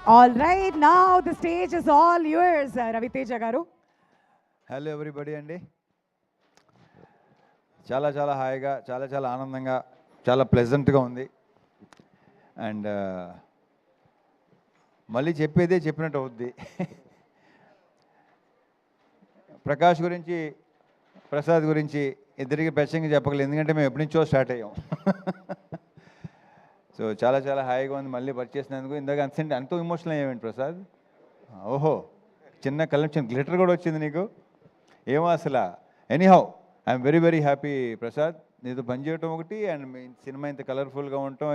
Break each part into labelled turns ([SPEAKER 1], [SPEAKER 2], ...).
[SPEAKER 1] All right, now the stage is all yours, Raviteja garu.
[SPEAKER 2] Hello everybody అండి. చాలా చాలా హాయిగా, చాలా చాలా ఆనందంగా, చాలా ప్లెజెంట్గా ఉంది. అండ్ మళ్ళీ చెప్పేదే చెప్పినట్టు అవుద్ది. ప్రకాష్ గురించి, ప్రసాద్ గురించి ఇద్దరికి ప్రత్యేకంగా చెప్పగలేదు, ఎందుకంటే మేము ఎప్పటి నుంచో స్టార్ట్ అయ్యాం. సో చాలా చాలా హాయిగా ఉంది మళ్ళీ పరిచేసినందుకు. ఇందాక అంత ఎమోషనల్ అయ్యామండి ప్రసాద్. ఓహో, చిన్న కళ్ళ చిన్న గ్లిటర్ కూడా వచ్చింది నీకు, ఏమో అసలు. Anyhow, I'm very very happy Prasad, నీతో పనిచేయటం ఒకటి, అండ్ మీ సినిమా ఇంత కలర్ఫుల్గా ఉండటం,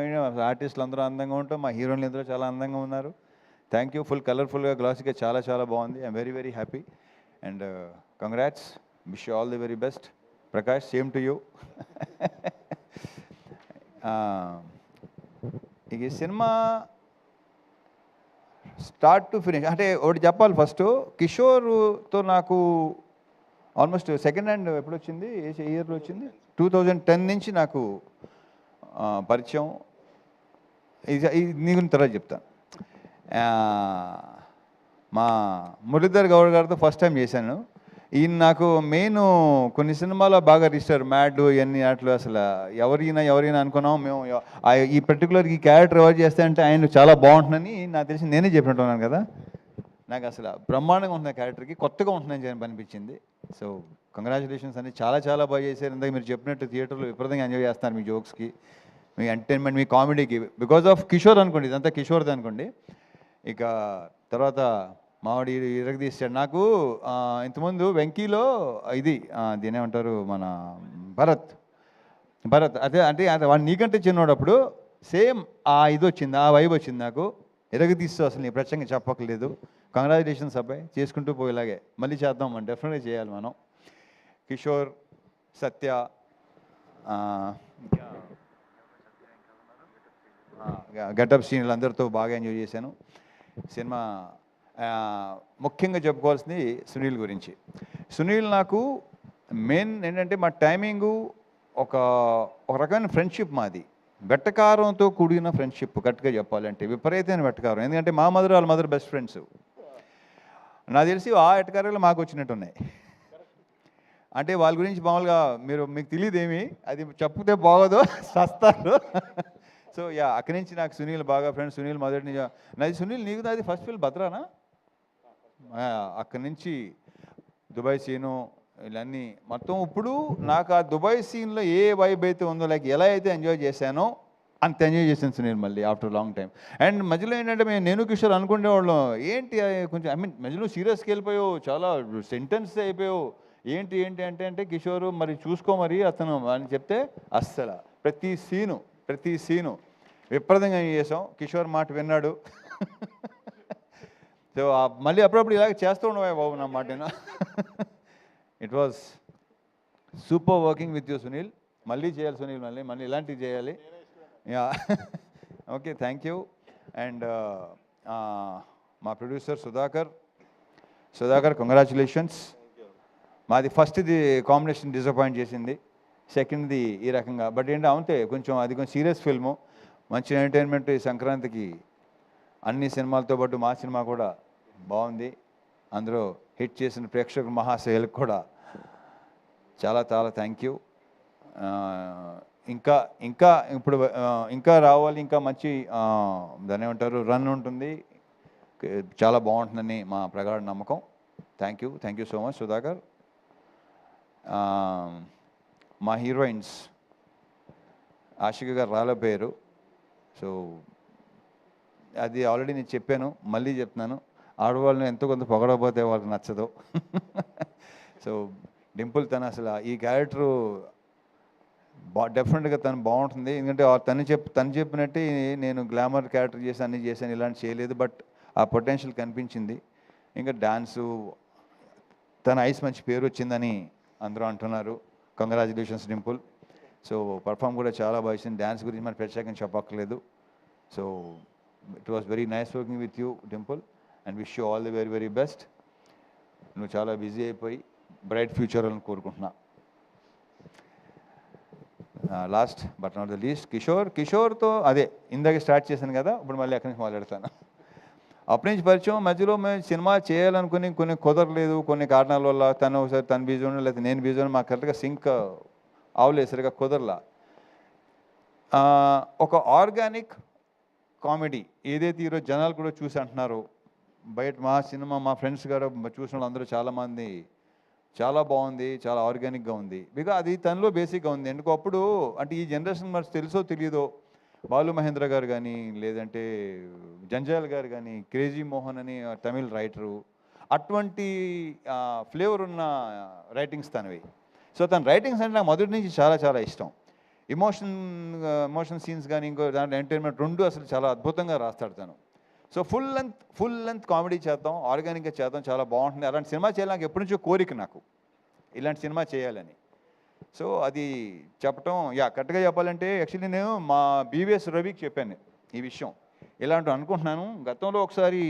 [SPEAKER 2] ఆర్టిస్టులు అందరూ అందంగా ఉంటాం, మా హీరోయిన్లు అందరూ చాలా అందంగా ఉన్నారు. Thank you. ఫుల్ కలర్ఫుల్గా, గ్లాసీగా చాలా చాలా బాగుంది. I'm very very happy and congrats. Wish you all the very best Prakash. Same to you. ఇక సినిమా స్టార్ట్ టు ఫినిష్ అంటే ఒకటి చెప్పాలి. ఫస్ట్ కిషోర్తో నాకు ఆల్మోస్ట్ సెకండ్ హ్యాండ్ ఎప్పుడు వచ్చింది, ఏ ఇయర్లో వచ్చింది, 2010 నుంచి నాకు పరిచయం. ఇది నీ గురించి తర్వాత చెప్తాను. మా మురళీధర్ గౌడ్ గారితో ఫస్ట్ టైం చేశాను. ఈయన నాకు మెయిన్ కొన్ని సినిమాలో బాగా రిజిస్టర్, మ్యాడ్ ఇవన్నీ అట్లు అసలు ఎవరైనా అనుకున్నాం మేము. ఈ పర్టికులర్ ఈ క్యారెక్టర్ ఎవరు చేస్తే అంటే ఆయన చాలా బాగుంటుందని నాకు తెలిసి నేనే చెప్పినట్టున్నాను కదా. నాకు అసలు బ్రహ్మాండంగా ఉంటుంది క్యారెక్టర్కి, కొత్తగా ఉంటుందని అనిపించింది. సో కంగ్రాచులేషన్స్ అండి, చాలా చాలా బాగా చేశారు. ఇందాక మీరు చెప్పినట్టు థియేటర్లో విపరీతంగా ఎంజాయ్ చేస్తున్నారు మీ జోక్స్కి, మీ ఎంటర్టైన్మెంట్, మీ కామెడీకి, బికాజ్ ఆఫ్ కిషోర్ అనుకోండి, ఇదంతా కిషోర్ది అనుకోండి. ఇక తర్వాత మావాడి ఇరగదీశాడు. నాకు ఇంతకుముందు వెంకీలో ఇది దీని ఏమంటారు, మన భరత్ అదే అంటే వాడు నీకంటే చిన్నోడు, అప్పుడు సేమ్ ఇది వచ్చింది, ఆ వైబ్ వచ్చింది నాకు. ఇరగదీస్తూ అసలు నీ ప్రత్యేకంగా చెప్పక్కర్లేదు. కంగ్రాచులేషన్స్ అబ్బాయి, చేసుకుంటూ పోయేలాగే మళ్ళీ చేద్దాం, మనం డెఫినెట్గా చేయాలి మనం. కిషోర్, సత్య, గెటప్ సీన్లు అందరితో బాగా ఎంజాయ్ చేశాను. సినిమా ముఖ్యంగా చెప్పుకోవాల్సింది సునీల్ గురించి. సునీల్ నాకు మెయిన్ ఏంటంటే మా టైమింగు ఒక రకమైన ఫ్రెండ్షిప్ మాది, వెట్టకారంతో కూడిన ఫ్రెండ్షిప్. కరెక్ట్గా చెప్పాలంటే విపరీతమైన వెట్టకారం, ఎందుకంటే మా మదర్ వాళ్ళ మదర్ బెస్ట్ ఫ్రెండ్స్. నాకు తెలిసి ఆ వెట్టకారాలు మాకు వచ్చినట్టు ఉన్నాయి. అంటే వాళ్ళ గురించి మామూలుగా మీకు తెలియదేమి, అది చెప్తే బాగోదు, సస్తారు. సో అక్కడి నుంచి నాకు సునీల్ బాగా ఫ్రెండ్స్. సునీల్ మొదటి నుంచి నాది సునీల్, నీకు నాది ఫస్ట్ ఫిల్మ్ భద్రానా. అక్కడి నుంచి దుబాయ్ సీను ఇవన్నీ మొత్తం. ఇప్పుడు నాకు ఆ దుబాయ్ సీన్లో ఏ వైబ్ అయితే ఉందో, లైక్ ఎలా అయితే ఎంజాయ్ చేశానో అంత ఎంజాయ్ చేశాను సునీల్ మళ్ళీ ఆఫ్టర్ లాంగ్ టైం. అండ్ మధ్యలో ఏంటంటే నేను కిషోర్ అనుకునేవాళ్ళం, ఏంటి కొంచెం మధ్యలో సీరియస్కి వెళ్ళిపోయావు, చాలా సెంటెన్స్ అయిపోయావు, ఏంటి అంటే కిషోరు మరి చూసుకో మరి అతను అని చెప్తే అస్సలు ప్రతి సీను విపరీతంగా చేసాం. కిషోర్ మాట విన్నాడు. సో మళ్ళీ అప్పుడప్పుడు ఇలాగ చేస్తూ ఉండవా బాబు నా మాట. It was super working with you Sunil. మళ్ళీ చేయాలి సునీల్, మళ్ళీ ఇలాంటివి చేయాలి. Yeah, okay, thank you. And మా ప్రొడ్యూసర్ సుధాకర్ కంగ్రాచులేషన్స్. మాది ఫస్ట్ది కాంబినేషన్ డిసప్పాయింట్ చేసింది, సెకండ్ది ఈ రకంగా. బట్ అంతే కొంచెం అది కొంచెం సీరియస్ ఫిల్ము, మంచి ఎంటర్టైన్మెంట్. ఈ సంక్రాంతికి అన్ని సినిమాలతో పాటు మా సినిమా కూడా బాగుంది. అందులో హిట్ చేసిన ప్రేక్షకుల మహాశయులకు కూడా చాలా చాలా థ్యాంక్ యూ. ఇంకా రావాలి, ఇంకా మంచి దాన్ని ఏమంటారు రన్ ఉంటుంది, చాలా బాగుంటుందని మా ప్రగాఢ నమ్మకం. Thank you so much Sudhakar. మా హీరోయిన్స్ ఆషిక గారు రాలేపోయారు. సో అది ఆల్రెడీ నేను చెప్పాను, మళ్ళీ చెప్తున్నాను, ఆడవాళ్ళని ఎంతో కొంత పొగడకపోతే వాళ్ళకి నచ్చదు. సో డింపుల్ తను అసలు ఈ క్యారెక్టరు డెఫినెట్గా తను బాగుంటుంది, ఎందుకంటే తను చెప్పినట్టే నేను గ్లామర్ క్యారెక్టర్ చేసి అన్నీ చేశాను, ఇలాంటి చేయలేదు. బట్ ఆ పొటెన్షియల్ కనిపించింది. ఇంకా డాన్సు, తన ఐస్ మంచి పేరు వచ్చిందని అందరూ అంటున్నారు. కంగ్రాచులేషన్స్ డింపుల్. సో పర్ఫామ్ కూడా చాలా బాగా ఇచ్చింది. డ్యాన్స్ గురించి మనం ప్రత్యేకంగా చెప్పక్కర్లేదు. So it was very nice working with you Dimple and wish you all the very very best. నువ్వు చాలా బిజీ అయిపోయి బ్రైట్ ఫ్యూచర్ అని కోరుకుంటున్నా. Last but not the least కిషోర్తో అదే ఇందాక స్టార్ట్ చేశాను కదా, ఇప్పుడు మళ్ళీ అక్కడి నుంచి మాట్లాడతాను. అప్పటి నుంచి పరిచయం. మధ్యలో మేము సినిమా చేయాలనుకుని కొన్ని కుదరలేదు, కొన్ని కారణాల వల్ల. తను ఒకసారి తను బిజీ ఉండడం, లేకపోతే నేను బిజీ ఉండడం, మాకు కరెక్ట్గా సింక్ అవలేదు, సరిగా కుదరలా. ఒక ఆర్గానిక్ కామెడీ ఏదైతే ఈరోజు జనాలు కూడా చూసి అంటున్నారు, బయట మా సినిమా మా ఫ్రెండ్స్ గారు చూసిన వాళ్ళందరూ చాలామంది చాలా బాగుంది, చాలా ఆర్గానిక్గా ఉంది. బికాజ్ అది తనలో బేసిక్గా ఉంది. ఎందుకు అప్పుడు అంటే ఈ జనరేషన్ మరి తెలుసో తెలియదో, బాలు మహేంద్ర గారు కానీ, లేదంటే జంజాల్ గారు కానీ, క్రేజీ మోహన్ అని తమిళ్ రైటరు, అటువంటి ఫ్లేవర్ ఉన్న రైటింగ్స్ తనవి. సో తన రైటింగ్స్ అంటే నాకు మొదటి నుంచి చాలా చాలా ఇష్టం. ఎమోషన్ సీన్స్ కానీ, ఇంకో దాంట్లో ఎంటర్టైన్మెంట్ రెండు అసలు చాలా అద్భుతంగా రాస్తాడు తను. సో ఫుల్ లెంత్ కామెడీ చేద్దాం, ఆర్గానిక్గా చేద్దాం, చాలా బాగుంటుంది. అలాంటి సినిమా చేయాలి నాకు ఎప్పటి నుంచో కోరిక, నాకు ఇలాంటి సినిమా చేయాలని. సో అది చెప్పటం, కరెక్ట్గా చెప్పాలంటే యాక్చువల్లీ నేను మా బీవీఎస్ రవికి చెప్పాను ఈ విషయం, ఇలాంటివి అనుకుంటున్నాను. గతంలో ఒకసారి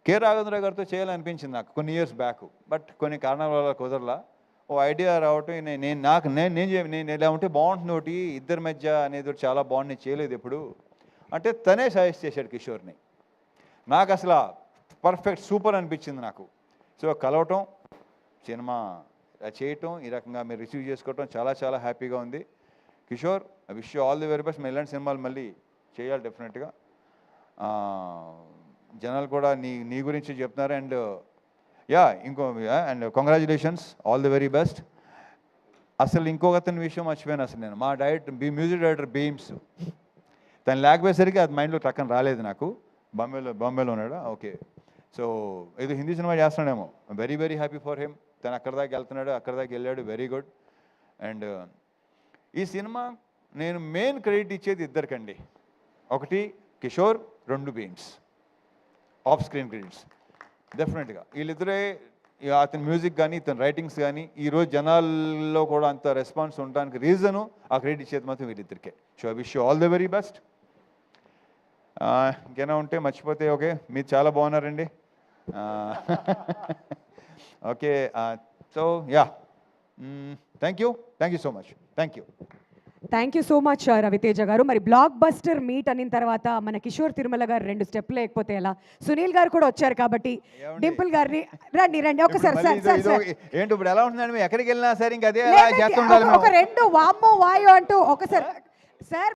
[SPEAKER 2] కె రాఘవేంద్ర గారితో చేయాలనిపించింది నాకు కొన్ని ఇయర్స్ బ్యాక్, బట్ కొన్ని కారణాల వల్ల కుదరలా. ఓ ఐడియా రావటం, నేను ఇలా ఉంటే బాగుంటుంది ఒకటి ఇద్దరి మధ్య అనేది ఒకటి చాలా బాగుంది, నేను చేయలేదు ఎప్పుడు అంటే తనే సజెస్ట్ చేశాడు కిషోర్ని. నాకు అసలు పర్ఫెక్ట్ సూపర్ అనిపించింది నాకు. సో కలవటం, సినిమా చేయటం, ఈ రకంగా మీరు రిసీవ్ చేసుకోవటం చాలా చాలా హ్యాపీగా ఉంది. Kishore, I wish you all the very best. ఇలాంటి సినిమాలు మళ్ళీ చేయాలి డెఫినెట్గా. జనాలు కూడా నీ గురించి చెప్తున్నారు. And and congratulations, all the very best. అసలు ఇంకొకతని విషయం మర్చిపోయాను అసలు నేను. మా మ్యూజిక్ డైరెక్టర్ బీమ్స్, తను లేకపోయేసరికి అది మైండ్లో టక్కన రాలేదు నాకు. బాంబేలో ఉన్నాడా? ఓకే. సో ఏదో హిందీ సినిమా చేస్తున్నాడేమో. Very very happy for him. తను అక్కడ దాకా వెళ్తున్నాడు, అక్కడ దాకా వెళ్ళాడు, వెరీ గుడ్. అండ్ ఈ సినిమా నేను మెయిన్ క్రెడిట్ ఇచ్చేది ఇద్దరికండి. ఒకటి కిషోర్, రెండు బీమ్స్. ఆఫ్ స్క్రీన్ క్రెడిట్స్ డెఫినెట్గా వీళ్ళిద్దరే. అతని మ్యూజిక్ కానీ, ఇతని రైటింగ్స్ కానీ ఈరోజు జనాల్లో కూడా అంత రెస్పాన్స్ ఉండడానికి రీజను ఆ క్రెడిట్ ఇచ్చేది మాత్రం వీళ్ళిద్దరికే. So I wish you all the very best. ఇంకేనా ఉంటే మర్చిపోతే ఓకే. మీరు చాలా బాగున్నారండి. Okay. So thank you so much.
[SPEAKER 1] Thank you so much Raviteja గారు. మరి బ్లాక్ బస్టర్ మీట్ అనిన తర్వాత మన కిషోర్ తిరుమల గారు 2 స్టెప్ లేకపోతే ఎలా? సునీల్ గారు కూడా వచ్చారు కాబట్టి డింపుల్ గారిని రండి ఒకసారి.
[SPEAKER 2] ఏంటి ఇప్పుడు ఎలా ఉంటుందండి? ఎక్కడికి వెళ్ళినా సరే ఇంకా అదే
[SPEAKER 1] ఒక 2 వామ్మో వాయో అంటూ ఒకసారి సార్